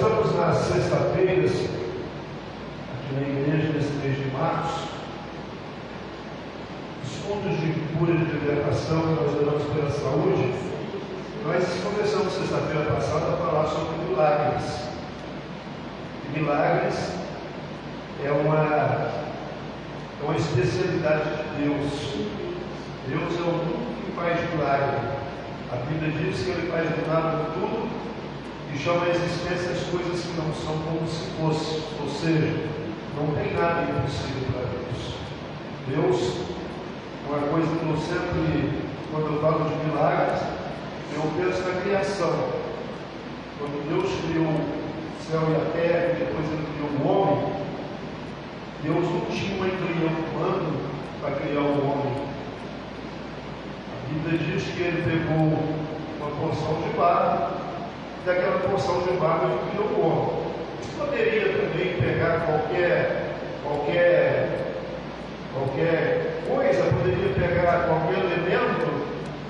estamos nas sexta-feiras, aqui na igreja, nesse mês de março. Os pontos de cura e de libertação que nós oramos pela saúde. Nós começamos sexta-feira passada a falar sobre milagres. E milagres é uma especialidade de Deus. Deus é o único que faz milagre. A Bíblia diz que Ele faz milagre em tudo e chama a existência as coisas que não são como se fossem. Ou seja, não tem nada impossível para Deus. Deus, uma coisa que eu sempre, quando eu falo de milagres, eu penso na criação. Quando Deus criou o céu e a terra, e depois Ele criou o homem, Deus não tinha uma embrião humano para criar o homem. A Bíblia diz que Ele pegou uma porção de barro, e daquela porção de barro Ele criou o homem. Ele poderia também pegar qualquer coisa, poderia pegar qualquer elemento,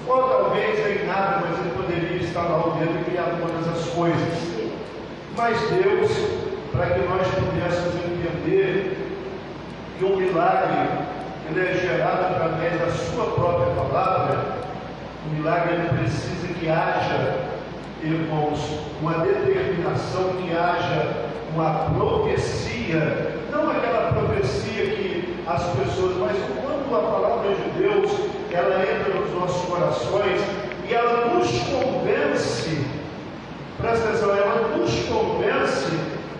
ou talvez em nada, mas Ele poderia instalar o dedo e criar todas as coisas. Mas Deus, para que nós pudéssemos entender que o milagre ele é gerado através da sua própria palavra, o milagre ele precisa que haja, irmãos, uma determinação, que haja uma profecia, não aquela profecia que as pessoas, mas quando a palavra de Deus ela entra nos nossos corações e ela nos convence, presta atenção, ela nos convence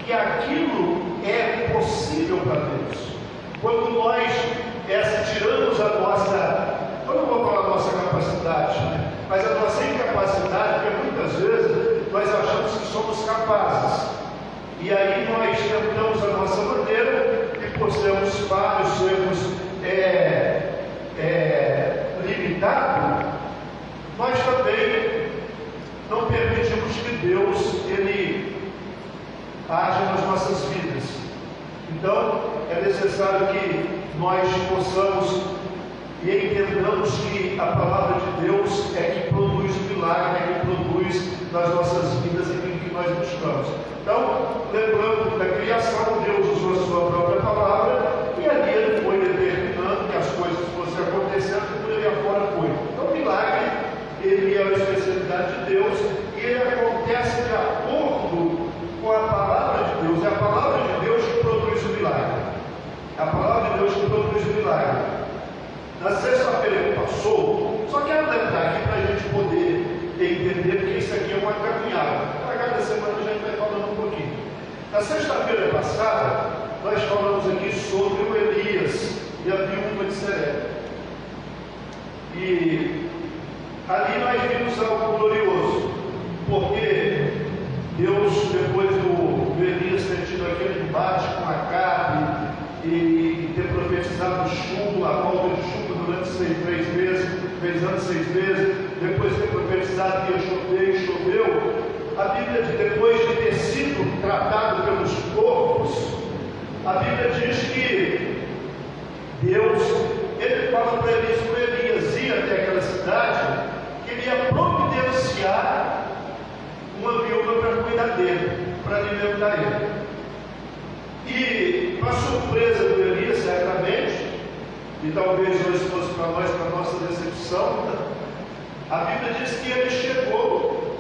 que aquilo é possível para Deus. Quando nós tiramos a nossa, eu não vou falar a nossa capacidade, mas a nossa incapacidade, porque muitas vezes nós achamos que somos capazes, e aí nós tentamos a nossa maneira, e por sermos falhos, sermos limitados, nós também não permitimos que Deus ele haja nas nossas vidas. Então é necessário que nós possamos e entendamos que a palavra de Deus é que produz o milagre, é que produz nas nossas vidas aquilo que nós buscamos. Então, lembrando da criação, Deus usou a sua própria palavra e ali Ele foi determinando que as coisas fossem acontecendo e por ele afora foi. Então, o milagre, ele é uma especialidade de Deus e ele acontece de acordo com a palavra de Deus. É a palavra de Deus que produz o milagre. A palavra de Deus que produz o milagre. Na sexta-feira que passou, só quero lembrar aqui para a gente poder entender que isso aqui é uma caminhada. Para cada semana a gente vai falando um pouquinho. Na sexta-feira passada, nós falamos aqui sobre o Elias e a viúva de Serepta. E ali nós vimos algo glorioso, porque Deus, depois do Elias ter tido aquele embate com Acabe e ter profetizado chuva, a volta de chuva durante 3 anos, 6 meses, depois de ter profetizado que ia chover e choveu, a Bíblia diz, depois de ter sido tratado pelos corpos, a Bíblia diz que Deus, ele fala para Elias ir até aquela cidade, que ele ia providenciar uma viúva para cuidar dele, para alimentar ele. E, para surpresa do Elias, certamente, e talvez hoje fosse para nós, para nossa decepção, a Bíblia diz que ele chegou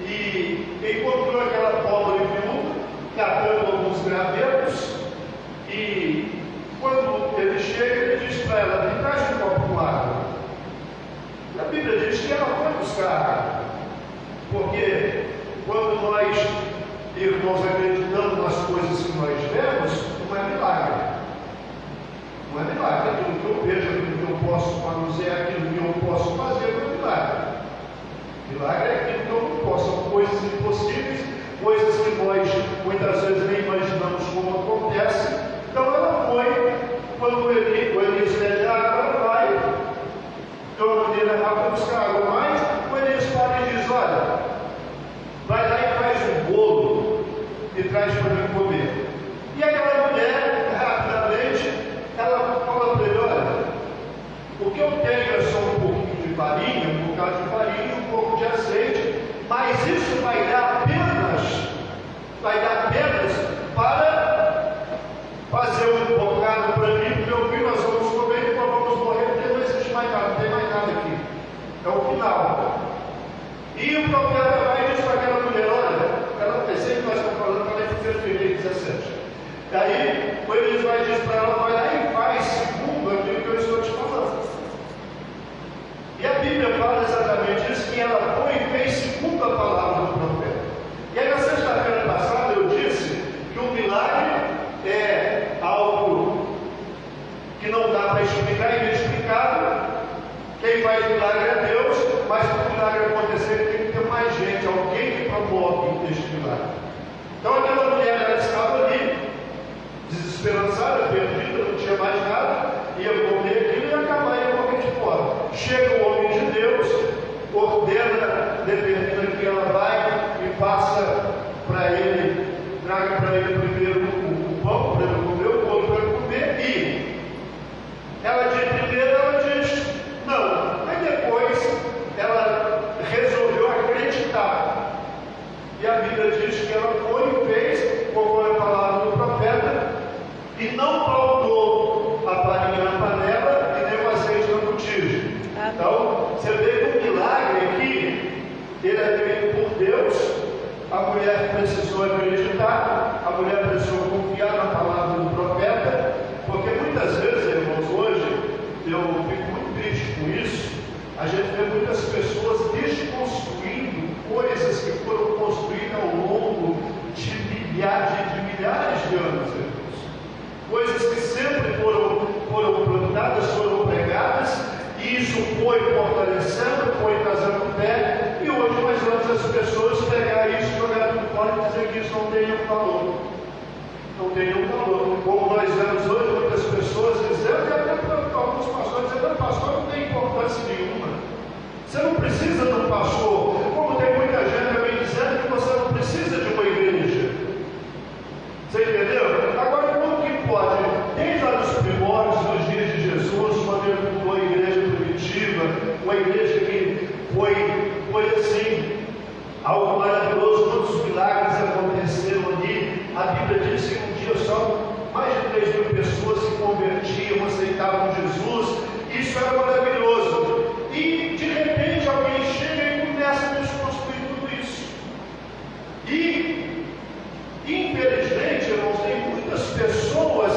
e encontrou aquela pobre viúva, catando alguns gravetos, e quando ele chega, ele diz para ela: me traz um copo com água. A Bíblia diz que ela foi buscar água, porque quando nós, irmãos, acreditamos nas coisas que nós vemos, não é milagre. Não é milagre. Aquilo que eu vejo, aquilo que eu posso manusear, aquilo que eu posso fazer, não é milagre. Milagre é aquilo que eu não posso. São coisas impossíveis, coisas que nós muitas vezes nem imaginamos como acontece. Então ela foi, quando o Elias pede água, ela vai. Então eu mandei levar para buscar água, mas o Elias para e diz: olha, vai lá e faz um bolo e ficar inexplicável. Quem faz milagre é Deus, mas para o milagre acontecer tem que ter mais gente, alguém que promove este milagre. Então aquela mulher, ela estava ali, desesperançada, perdida, não tinha mais nada, ia comer aquilo e acabar, ia morrer de fome. Chega o homem de Deus, ordena, determina que ela vai e passa para ele, traga para ele primeiro o pão, para ele comer, o bolo para ele comer, e ela diz, não, mas depois ela resolveu acreditar. E a Bíblia diz que ela foi e fez, conforme a palavra do profeta, e não faltou a farinha na panela e nem o azeite no botija. Então, você vê que o milagre aqui, ele é feito por Deus. A mulher precisou acreditar, a mulher precisou confiar na palavra do profeta, porque muitas vezes, irmãos, hoje, eu fico muito triste com isso, a gente vê muitas pessoas desconstruindo coisas que foram construídas ao longo de milhares de anos, irmãos. Coisas que sempre foram plantadas, foram pregadas, e isso foi fortalecendo, foi trazendo fé, e hoje nós vemos as pessoas pegar isso, jogar tudo fora e dizer que isso não tem nenhum valor. Não tem nenhum valor. Como nós vemos hoje, muitas pessoas dizendo, e até alguns pastores dizendo, pastor não tem importância nenhuma. Você não precisa de um pastor. Como tem muita gente também dizendo que você não precisa de uma igreja. Você entendeu? Agora, como que pode, desde lá dos primórdios, nos dias de Jesus, quando ele fundou a igreja primitiva, uma igreja que foi assim, algo maravilhoso, muitos milagres aconteceram ali. A Bíblia diz que um dia só mais de 3.000 pessoas se convertiam, aceitavam Jesus. Isso era maravilhoso. E de repente alguém chega e começa a desconstruir tudo isso. E infelizmente, irmãos, tem muitas pessoas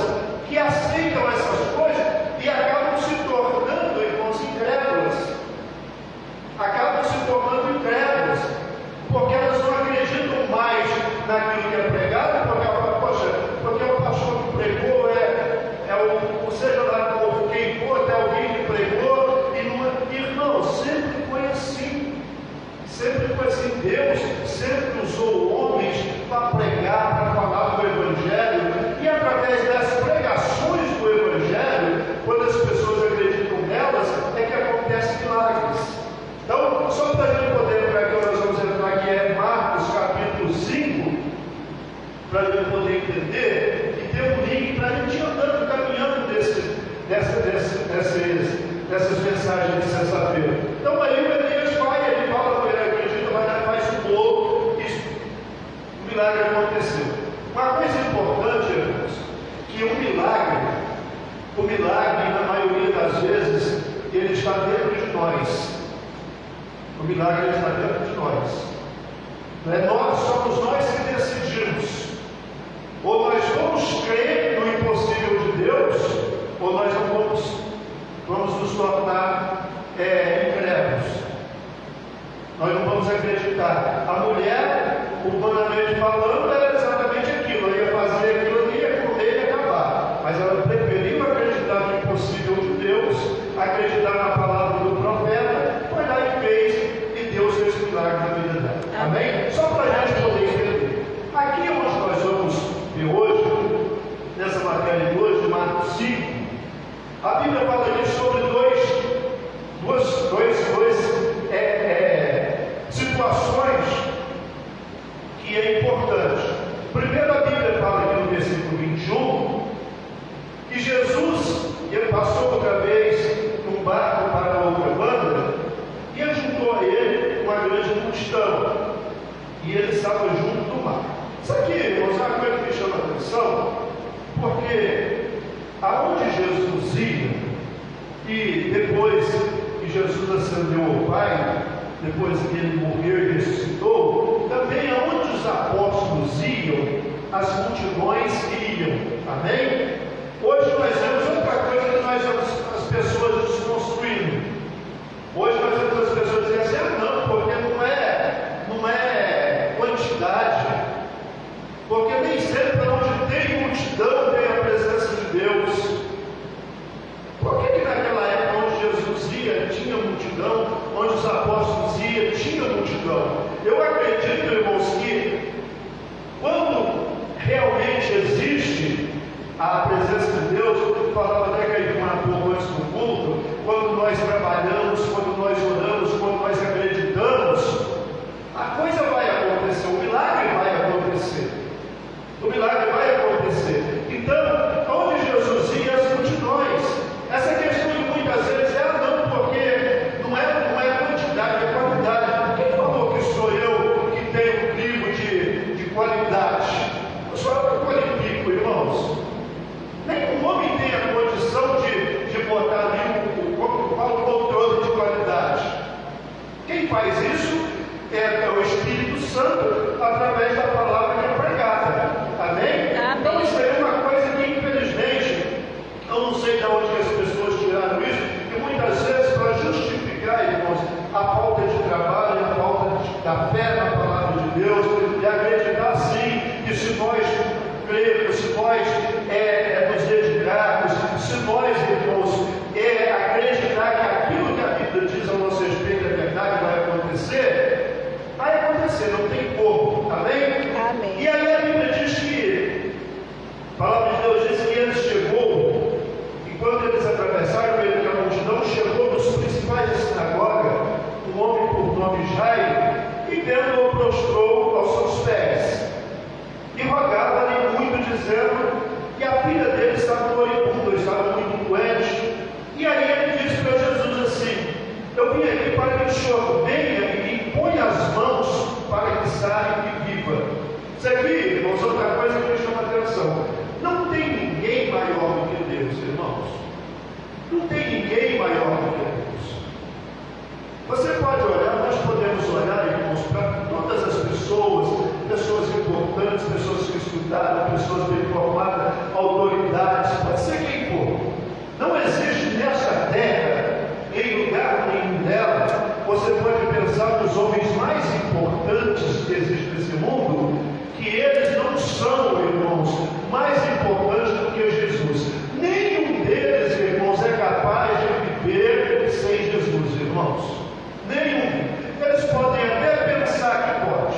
que aceitam essas coisas e acabam se tornando, irmãos, incrédulas. Acabam se tornando incrédulas, porque elas não acreditam mais naquilo que é pregado, porque ela fala, poxa, porque o pastor que pregou seja lá quem for, é alguém que pregou, e não é. Irmão, sempre foi assim. Sempre foi assim. Deus sempre usou homens para pregar, para falar do Evangelho, e através das pregações do Evangelho, quando as pessoas acreditam nelas, é que acontecem milagres. Então, só para a gente poder entrar aqui, nós vamos entrar aqui em Marcos capítulo 5, para a gente poder entender, e ter um link para a gente ir andando, caminhando dessas mensagens de sexta-feira. Então, aí o Elias vai, ele fala com ele, acredita, vai lá e faz um bolo, e o milagre aconteceu. Uma coisa importante, irmãos, que o milagre, na maioria das vezes, ele está dentro de nós. O milagre está dentro de nós. Somos nós que decidimos. Ou nós vamos crer no impossível de Deus, ou nós não vamos nos tornar incrédulos. Nós não vamos acreditar. A mulher, humanamente falando, era exatamente aquilo. Ela ia fazer aquilo ali, ia comer e acabar. Mas ela preferiu acreditar no impossível de Deus, acreditar na palavra do profeta, foi lá e fez, e Deus fez milagre na vida dela. Amém? Só para a gente poder entender. Aqui onde nós vamos ver hoje, nessa matéria de hoje, de Marcos 5, a Bíblia fala aqui sobre duas situações que é importante. Primeiro, a Bíblia fala aqui no versículo 21 que Jesus, ele passou outra vez num barco para outra banda e ajuntou a ele uma grande multidão, e ele estava junto do mar. Isso aqui, irmãos, é uma coisa que me chama a atenção, porque aonde Jesus ia, e depois que Jesus ascendeu ao Pai, depois que ele morreu e ressuscitou, também aonde os apóstolos iam, as multidões iam. Amém? Hoje nós vemos outra coisa que nós vemos as pessoas desconstruindo. Hoje nós vemos as pessoas dizendo assim, não, porque não é quantidade, porque nem sempre onde tem multidão tem a presença de Deus. Por que na nos dedicarmos, se nós, irmãos, acreditar que aquilo que a Bíblia diz ao nosso respeito é verdade, vai acontecer, não tem como, amém? Amém. E aí a Bíblia diz que, a palavra de Deus diz que ele chegou, e quando eles atravessaram o meio da multidão, chegou nos principais da sinagoga, um homem por nome Jairo, e vendo-o prostrou aos seus pés, e rogava-lhe muito, dizendo que a filha dele estava moribunda, estava muito doente. E aí ele disse para Jesus assim: eu vim aqui para que o Senhor venha e ponha as mãos para que saia e viva. Isso aqui, irmãos, outra coisa que me chama a atenção. Não tem ninguém maior do que Deus, irmãos. Não tem ninguém maior do que Deus. Você pode olhar, nós podemos olhar, irmãos, para todas as pessoas, pessoas importantes, pessoas que estudaram, pessoas bem formadas, autoridades, pode ser quem for. Não existe nessa terra, em lugar nenhum dela, você pode pensar nos homens mais importantes que existem nesse mundo, que eles não são, irmãos, mais importantes do que Jesus. Nenhum deles, irmãos, é capaz de viver sem Jesus, irmãos. Nenhum. Eles podem até pensar que pode.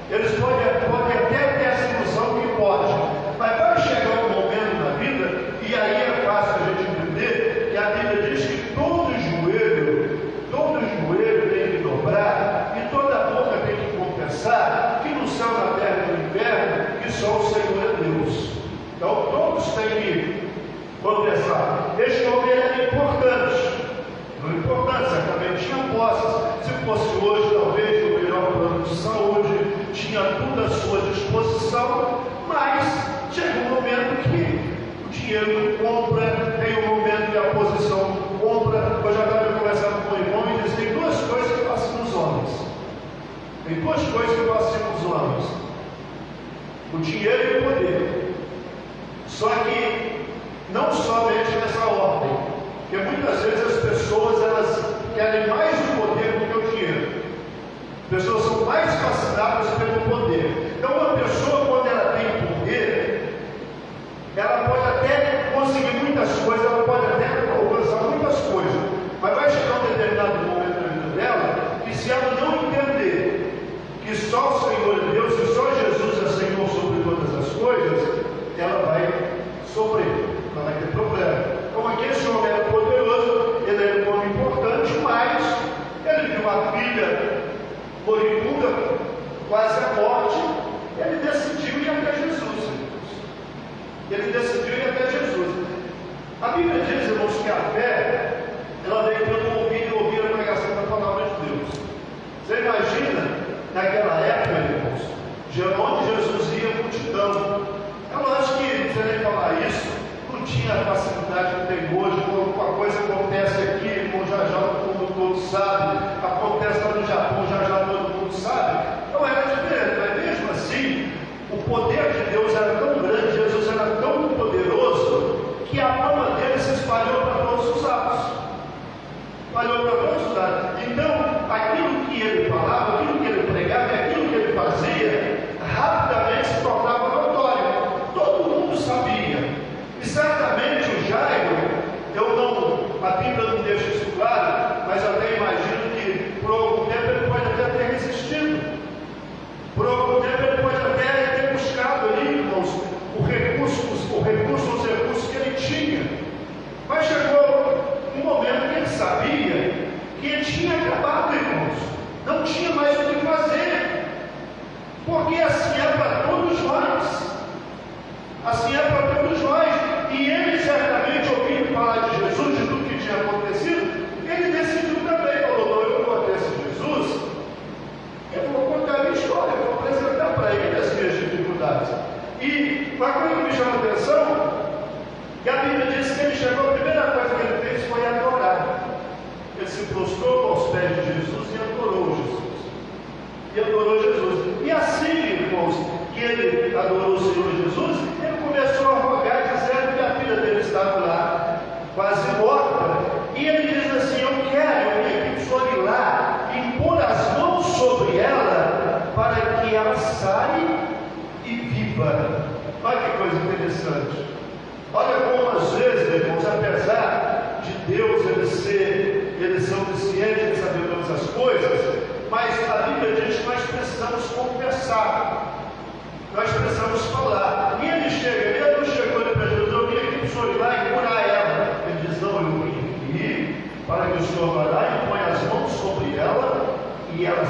Eles podem até ter essa ilusão que pode. Mas vai chegar um momento na vida, e aí é fácil a gente entender, que a Bíblia diz que todo joelho tem que dobrar, e toda boca tem que confessar que no céu, na terra e no inferno, que só o Senhor é Deus. Então todos têm que confessar. Este homem era importante. Não importante, certamente tinha posses. Se fosse hoje, talvez o melhor plano de saúde, tinha tudo à sua disposição, mas chega um momento que o dinheiro compra, tem um momento que a posição compra. Eu já estava conversando com o irmão e disse: tem duas coisas que fascinam os homens. Tem duas coisas que fascinam os homens: o dinheiro e o poder. Só que não somente nessa ordem, porque muitas vezes as pessoas elas querem mais o poder do que o dinheiro. As pessoas são mais fascinadas pelo poder. Então, uma pessoa, quando ela tem poder, ela pode até conseguir muitas coisas, ela pode até alcançar muitas coisas, mas vai chegar um determinado momento na vida dela que, se ela não entender que só o Senhor é Deus e só Jesus é Senhor sobre todas as coisas, ela vai sofrer, ela vai ter problema. Então, aquele homem era poderoso, ele era um homem importante, mas ele viu a filha moribunda, quase à morte. Ele decidiu ir até Jesus, irmãos. Ele decidiu ir até Jesus. A Bíblia diz, irmãos, que a fé, ela vem pelo ouvir e ouvir a pregação da palavra de Deus. Você imagina, naquela época, irmãos, onde Jesus ia, multidão. É lógico que, não precisa nem falar isso, não tinha a facilidade que tem hoje. Quando uma coisa acontece aqui, irmão, já todo mundo todo sabe. Acontece lá no Japão, já todo mundo sabe. Então era diferente, mas mesmo assim, o poder de Deus era tão grande, Jesus era tão poderoso, que a fama dele se espalhou para todos os lados. Espalhou para todos os lados. Então, aquilo que ele falava, aquilo que ele pregava, aquilo que ele fazia, rapidamente se tornava notório. Todo mundo sabia. E certamente o Jairo, a Bíblia não deixa isso claro, mas até imagino que por algum tempo ele pode até ter resistido. Por algum tempo ele pode até ter buscado ali, irmãos, os recursos que ele tinha. Mas chegou um momento que ele sabia que ele tinha acabado, irmãos. Não tinha mais o que fazer. Porque assim é para todos nós. Assim é para todos nós. E ele certamente, ouvindo falar de Jesus, de tudo que tinha acontecido, ele decidiu também, falou: não, eu vou até esse Jesus, eu vou contar a minha história, eu vou apresentar para ele as minhas dificuldades. E uma coisa que me chama a atenção, que a Bíblia diz que ele chegou, a primeira coisa que ele fez foi adorar. Ele se prostrou aos pés de Jesus e adorou Jesus. E assim, irmãos, que ele adorou o Senhor Jesus, ele começou a rogar, dizendo que a filha dele estava lá, quase morta. E ele diz assim: eu vim aqui o Senhor ir lá e pôr as mãos sobre ela, para que ela saia e viva. Olha que coisa interessante. Olha como às vezes, irmãos, apesar de Deus ele ser onisciente, ele saber todas as coisas, mas a Bíblia diz que nós precisamos conversar, nós precisamos falar. E ele não chegou para Jesus, eu vim aqui para o senhor ir lá e curar ela. Ele diz, não, eu vim aqui para que o senhor vá lá e põe as mãos sobre ela, e ela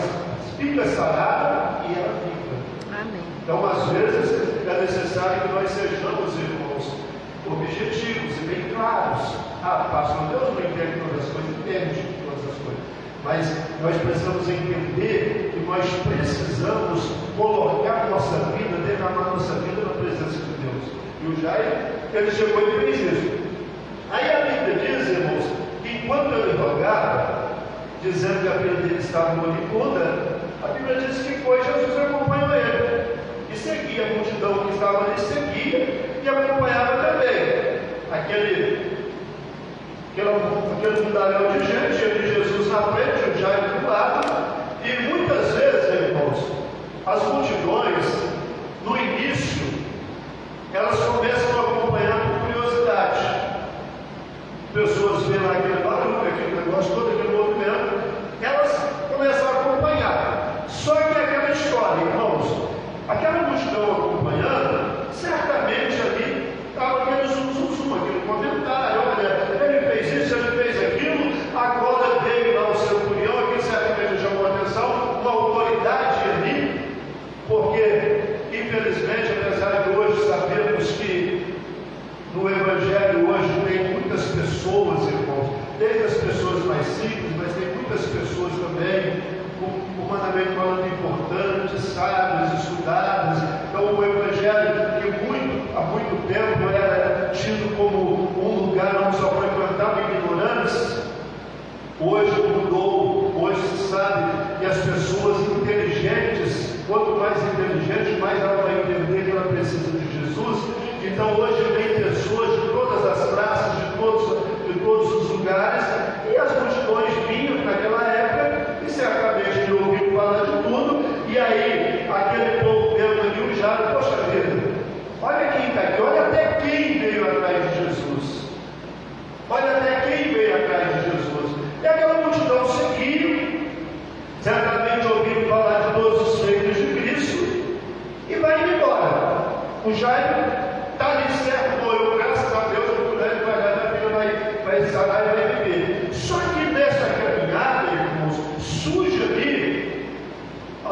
fica sarada e ela fica. Amém. Então, às vezes, é necessário que nós sejamos, irmãos, objetivos e bem claros. Pastor, Deus não entende todas as coisas, entende todas as coisas. Mas nós precisamos entender que nós precisamos colocar nossa vida, derramar nossa vida na presença de Deus. E o Jairo, ele chegou e fez isso. Aí a Bíblia diz, irmãos, que enquanto ele rogava, dizendo que a filha dele estava moribunda, a Bíblia diz que foi Jesus acompanhou ele. E seguia a multidão que estava ali, seguia e acompanhava também. Aquele mundaréu de gente, ele Jesus na frente, o Jairo do lado. E muitas vezes, irmãos, as multidões, no início, elas começam a acompanhar por curiosidade. Pessoas veem lá aquele barulho, aquele negócio todo, aquele movimento, elas começam a acompanhar. Só que aquela história, irmãos, aquela multidão acompanhando, certamente ali estava aquele zum, aquele comentário, olha, ele fez isso, ele fez aquilo, agora veio lá o centurião, aqui certamente chamou a atenção, uma autoridade ali, porque, infelizmente, apesar de hoje sabermos que no Evangelho hoje tem muitas pessoas, irmãos, desde as pessoas mais simples, mas tem muitas pessoas também, humanamente falando, importantes, sábias, estudadas. Então o Evangelho, que há muito tempo era tido como um lugar onde só frequentavam ignorantes, hoje mudou. Hoje se sabe que as pessoas inteligentes, quanto mais inteligente, mais ela vai entender que ela precisa de Jesus. Então hoje vem pessoas de todas as classes, de todos os lugares, e as multidões vinham naquela época e certamente não ouviram falar de tudo. E aí aquele povo vendo ali o Jairo, poxa vida, olha quem está aqui, olha até quem veio atrás de Jesus, olha até quem veio atrás de Jesus. E aquela multidão seguiu, certamente ouviram falar de todos os feitos de Cristo e vai embora. O Jairo está ali certo, morreu, graças a Deus, o fulano vai lá, a filha vai sarar e vai viver. Só que nessa caminhada, irmãos, surge ali,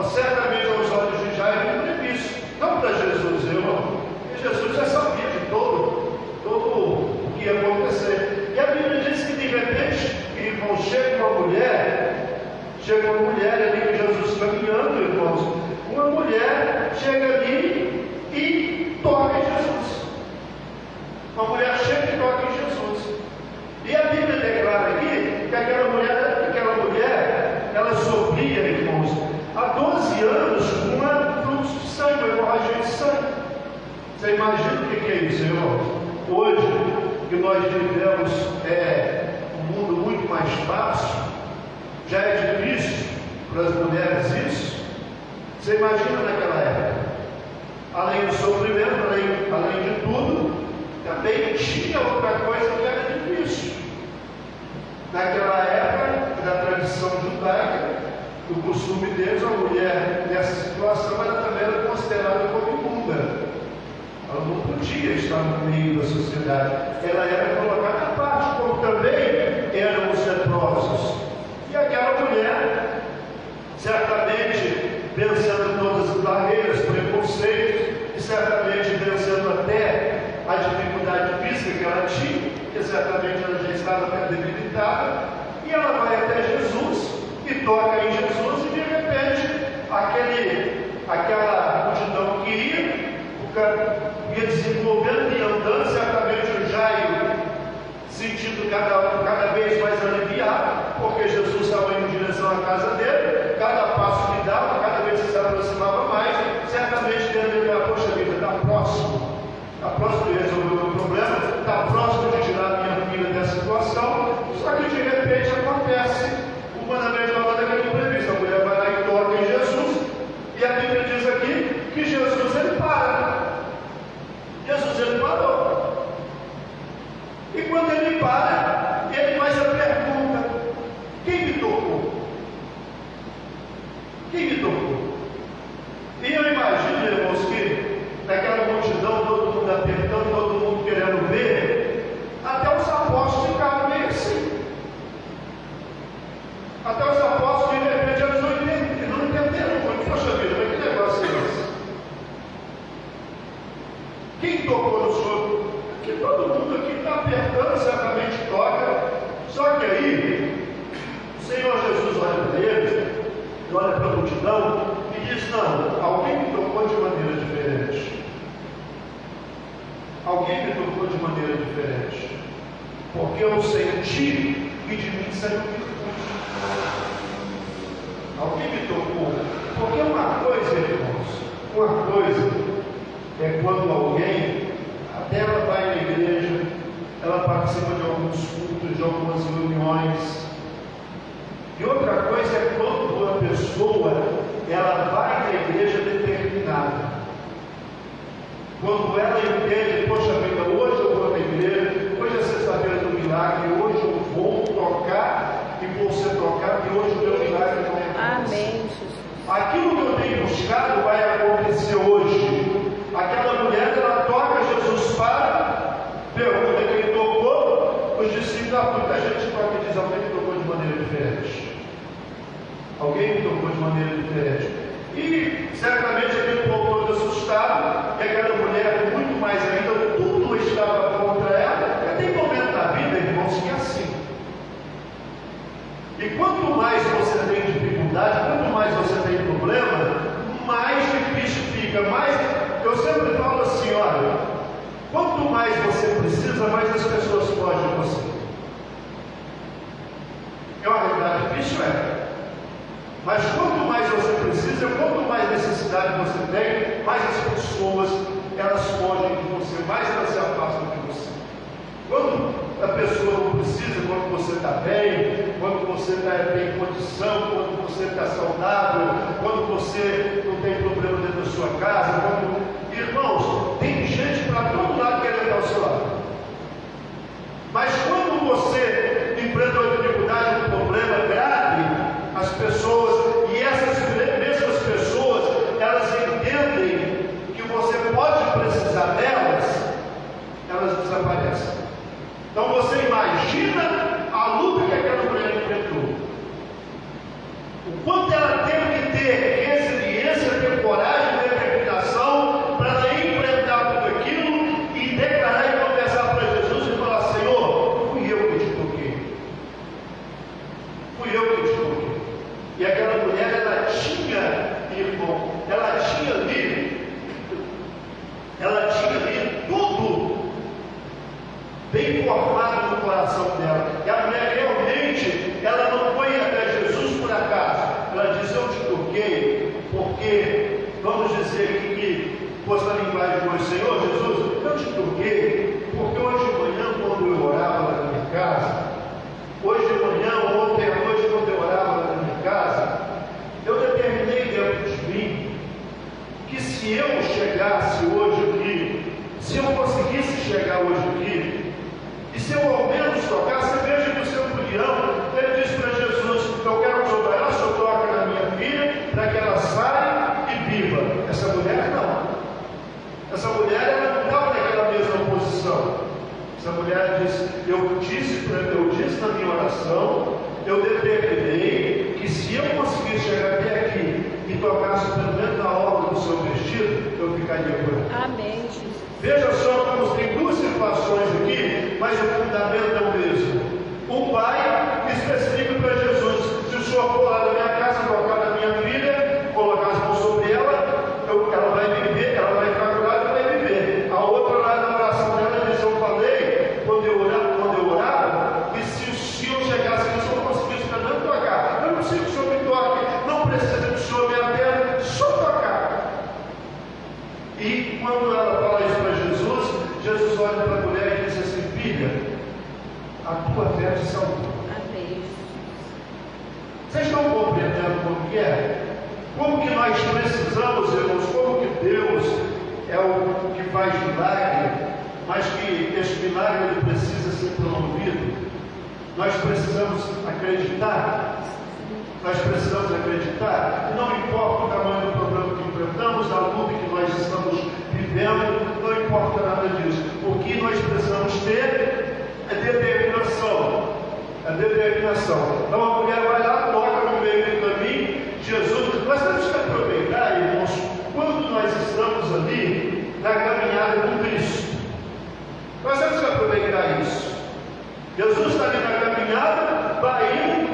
certamente aos olhos de Jairo, um imprevisto. Não para Jesus, irmão, porque Jesus já sabia de todo o que ia acontecer. E a Bíblia diz que de repente, irmãos, chega uma mulher ali com Jesus caminhando, irmãos. Uma mulher chega ali e toca em Jesus. Uma mulher chega e toca em Jesus. E a Bíblia declara aqui que aquela mulher, ela sofria, irmãos, há 12 anos com fluxo de sangue, uma hemorragia de sangue. Você imagina o que é isso, irmãos? Hoje, que nós vivemos um mundo muito mais fácil, já é difícil para as mulheres isso. Você imagina naquela época? Além do sofrimento, além de tudo, também tinha outra coisa que era difícil. Naquela época, da tradição judaica, do costume deles, a mulher nessa situação ela também era considerada como imunda. Ela não podia estar no meio da sociedade. Ela era colocada à parte, como também eram os leprosos. E aquela mulher, certamente, vencendo todas as barreiras, preconceitos, e certamente vencendo até a dificuldade física que ela tinha, porque certamente ela já estava até debilitada, e ela vai até Jesus, e toca em Jesus, e de repente, aquela multidão que ia desenvolvendo e andando, certamente o Jairo, sentindo cada vez mais aliviado, porque Jesus estava indo em direção à casa dele, cada passo que dava, cada vez que se aproximava mais, certamente ele ia, poxa vida, está próximo de resolver o meu problema, está próximo de tirar a minha filha dessa situação. Só que de repente acontece, humanamente falando, aquele imprevisto. A mulher vai lá e toca em Jesus, e a Bíblia diz aqui que Jesus ele para. Jesus ele parou. Quem tocou no senhor? Que todo mundo aqui está apertando, certamente toca. Só que aí, o Senhor Jesus olha para eles, olha para a multidão e diz: não, alguém me tocou de maneira diferente. Alguém me tocou de maneira diferente. Porque eu senti que de mim saiu virtude. Alguém me tocou. Porque uma coisa, irmãos, uma coisa é quando alguém, até ela vai na igreja, ela participa de alguns cultos, de algumas reuniões. E outra coisa é quando a pessoa, ela vai na igreja determinada. Quando ela entende, poxa vida, hoje eu vou na igreja, hoje é sexta-feira do milagre, hoje eu vou tocar e vou ser tocado, e hoje o meu milagre não é acontecer. Amém, Jesus. Aquilo que eu tenho buscado vai acontecer hoje. Aquela mulher, ela toca, Jesus para, pergunta quem tocou, os discípulos, muita gente toca e diz: alguém me tocou de maneira diferente. Alguém me tocou de maneira diferente. E certamente aquele povo todo assustado, e aquela mulher, muito mais ainda, tudo estava contra ela. Tem momento na vida, irmãos, que é assim. E quanto mais você tem dificuldade, quanto mais você tem problema, mais difícil fica. Mais, eu sempre falo assim: olha, quanto mais você precisa, mais as pessoas fogem de você. É uma realidade difícil, é. Mas quanto mais você precisa, quanto mais necessidade você tem, mais as pessoas, elas fogem de você, mais elas se afastam de você. Quando a pessoa não precisa, quando você está bem, quando você tem condição, quando você está saudável, quando você não tem problema dentro da sua casa, irmãos, tem gente para todo lado querendo estar ao seu lado. Mas quando você enfrenta uma dificuldade, um problema grave, as pessoas, e essas mesmas pessoas, elas entendem que você pode precisar delas, elas desaparecem. Então você imagina a luta que aquela mulher enfrentou. O quanto ela teve que ter resiliência, ter coragem, ter determinação para ela enfrentar tudo aquilo e declarar e confessar para Jesus e falar: Senhor, fui eu que te toquei. Fui eu que te toquei. E aquela mulher, ela tinha, irmão, ela tinha ali tudo bem formado no coração dela. E a mulher realmente, ela não foi até Jesus por acaso. Ela diz: eu te toquei, porque, vamos dizer aqui que fosse na linguagem de hoje: Senhor Jesus, eu te toquei, porque hoje de manhã, quando eu orava na minha casa, hoje de manhã, ontem à noite, quando eu orava na minha casa, eu determinei dentro de mim que se eu chegasse hoje aqui, se eu conseguisse chegar hoje aqui, e se eu ao menos tocasse, veja que o centurião, ele disse para Jesus: eu quero que o senhor toque na minha filha, para que ela saia e viva. Essa mulher não. Essa mulher, ela não estava naquela mesma posição. Essa mulher disse: eu disse na minha oração, eu determinei que se eu conseguisse chegar até aqui e tocasse pelo menos na orla do seu vestido, eu ficaria por aqui. Amém, Jesus. Veja só como tem duas situações aqui, mas o fundamento é o mesmo. O pai especifica para Jesus: se o senhor for lá da minha casa, tocar na minha filha, colocar as mãos sobre ela, ela vai viver, ela vai ficar curada e vai viver. A outra lá na oração dela diz: eu falei, quando eu orava, e se eu chegasse aqui, se eu conseguisse pelo menos tocar, eu não preciso que o senhor me toque, não precisa que o senhor me atenda, só tocar. E quando ela fala isso para Jesus, Jesus olha para a mulher e diz assim: filha, a tua fé te salvou. Amém. Vocês estão compreendendo como que é? Como que nós precisamos, irmãos, como que Deus é o que faz milagre, mas que esse milagre ele precisa ser promovido. Nós precisamos acreditar. Nós precisamos acreditar. E não importa o tamanho do problema que enfrentamos, a luta que nós estamos vivendo, não importa nada disso. O que nós precisamos ter é determinação. É determinação. Então a mulher vai lá, toca no meio do caminho. Jesus, nós temos que aproveitar, irmãos, quando nós estamos ali, na caminhada com Cristo. Nós temos que aproveitar isso. Jesus está ali na caminhada, vai indo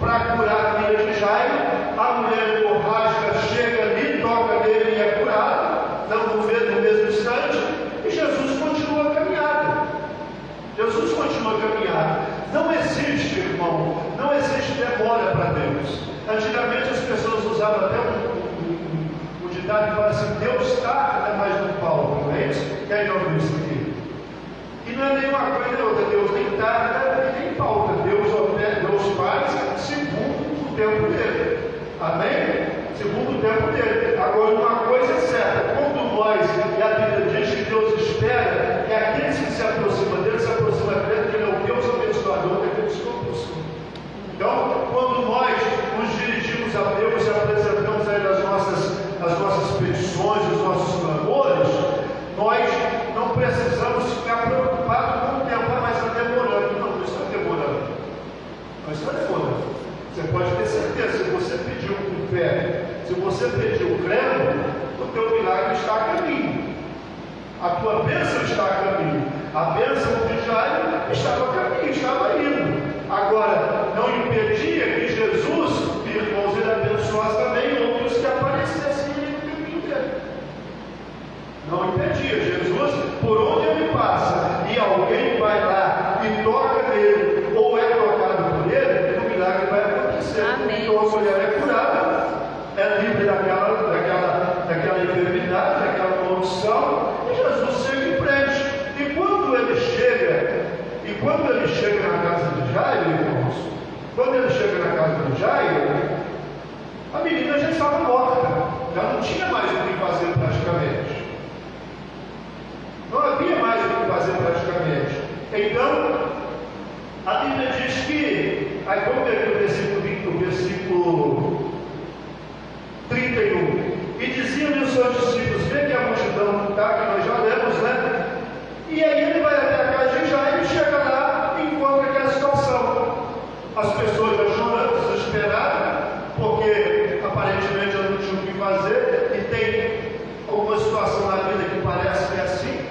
para curar a filha de Jairo. A mulher hemorrágica chega ali, toca nele e é curada, não no mesmo instante, e Jesus continua a caminhada. Jesus continua a caminhada. Não existe, irmão, não existe demora para Deus. Antigamente as pessoas usavam até um ditado que fala assim: Deus tarda mais no palco, não é isso? Quem já ouviu isso aqui? E não é nenhuma coisa nem outra. Deus nem tarda e nem falta. Deus faz segundo o tempo dele. Amém? Segundo o tempo dele. Agora, uma coisa é certa: quando nós, e a Bíblia diz que Deus espera que aqueles que se aproximam dele se aproximam dele, que ele é o Deus abençoador daqueles que o aproximam. Então, quando nós nos dirigimos a Deus e apresentamos a Ele as nossas petições, os nossos clamores, nós não precisamos ficar preocupados com o tempo. Mas está demorando. Não está demorando. Não está demorando. Você pode ter certeza, se você pediu com fé, se você pediu crendo, o teu milagre está a caminho. A tua bênção está a caminho. A bênção de Jairo estava a caminho, estava indo. Agora, não impedia que Jesus, irmãos, ele abençoasse também outros que aparecessem no caminho dele. Não impedia. Jesus, por onde ele passa, e alguém vai lá e toca nele, ou é tocado por ele, o milagre vai acontecer. Amém. Então a mulher é curada, é livre daquela enfermidade, daquela maldição, e Jesus chega em frente. E quando ele chega na casa de Jairo, irmãos, quando ele chega na casa de Jairo, a menina já estava morta, já não tinha mais o que fazer praticamente. Não havia mais o que fazer praticamente. Então, a Bíblia diz que, aí vamos ver aqui o versículo 31. E diziam-lhe os seus discípulos: vê que a multidão está, que nós já lemos, né? E aí ele vai até a casa de Jairo e chega lá e encontra aquela situação. As pessoas já chorando, desesperadas, porque aparentemente já não tinham o que fazer, e tem alguma situação na vida que parece que é assim.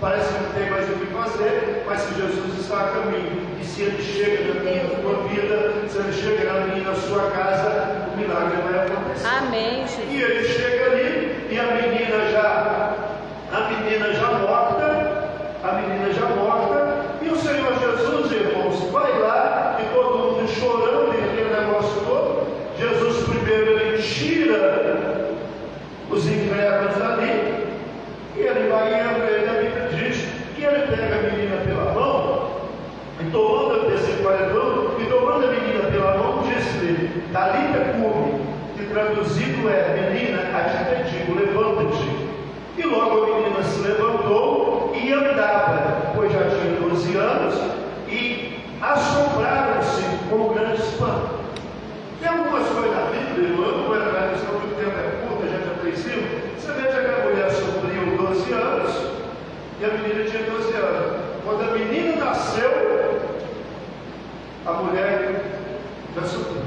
Parece que não tem mais o que fazer, mas que Jesus está a caminho. E se ele chega na tua vida, se ele chega na sua casa, o milagre vai acontecer. Amém, Jesus. E ele chega ali, e a menina já morta, e o Senhor Jesus, irmãos, vai lá, e todo mundo chorando, e aquele negócio todo. Jesus primeiro ele tira os incrédulos ali, e ele vai e entra, ele, a Bíblia diz que ele pega a menina pela mão, e tomando a menina pela mão, disse-lhe: Talita cumi, que traduzido é: menina, a ti te digo, levanta-te. E logo a menina se levantou e andava, pois já tinha 12 anos, e assombraram-se com grande espanto. Tem algumas coisas na Bíblia, eu não vou entrar nisso, porque o tempo é curto, a gente já tem 5. Você veja que a mulher sofreu 12 anos e a menina tinha 12 anos. Quando a menina nasceu, a mulher já sofreu.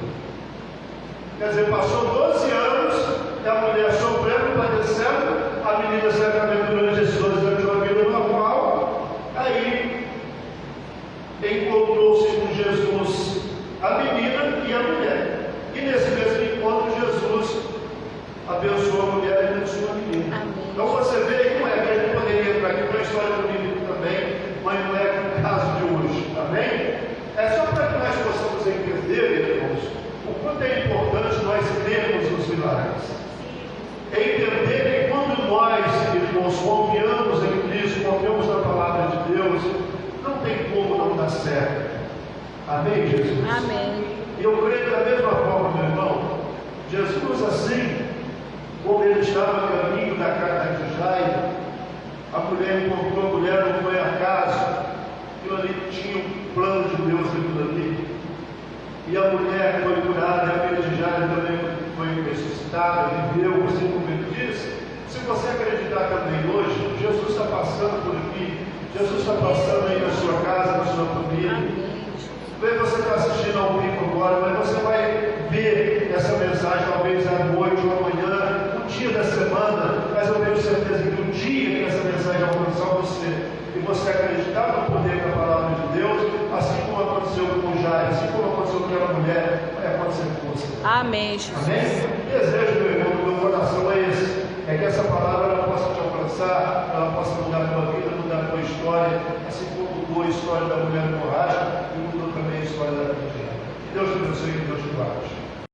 Quer dizer, passou 12 anos e a mulher sofrendo, padecendo, a menina certamente durante esses 12 anos de uma vida normal. Aí encontrou-se com Jesus a menina e a mulher. E nesse mesmo encontro, Jesus abençoou a mulher e abençoou a menina. Amém. Então você vê como é que a gente poderia entrar aqui para a história do menino também, mas não é o caso de hoje. Amém? É só para que nós possamos entender, irmãos, o quanto é importante nós termos os milagres. Entender que quando nós, irmãos, confiamos em Cristo, confiamos na palavra de Deus, não tem como não dar certo. Amém, Jesus? Amém. E eu creio da mesma forma, meu irmão, Jesus, assim como ele estava no caminho da casa de Jairo, a mulher encontrou a mulher, não foi acaso, aquilo ali tinha um plano de Deus naquilo ali. E a mulher foi curada, a filha de Jairo também foi ressuscitada, viveu, assim como ele disse. Se você acreditar também hoje, Jesus está passando por aqui, Jesus está passando aí na sua casa, na sua família. Você está assistindo ao vivo agora, mas você vai ver essa mensagem talvez à noite ou amanhã, um dia da semana, mas eu tenho certeza que o dia que essa mensagem alcançar você, e você acreditar no poder da palavra de Deus, assim como aconteceu com o Jairo, assim como aconteceu com aquela mulher, vai acontecer com você. Amém, Jesus. Amém? O desejo, meu irmão, do meu coração é esse, é que essa palavra ela possa te alcançar, ela possa mudar a tua vida, mudar a tua história, assim como mudou a história da mulher borracha e mudou também a história da vida. Que Deus te abençoe e Deus te guarde.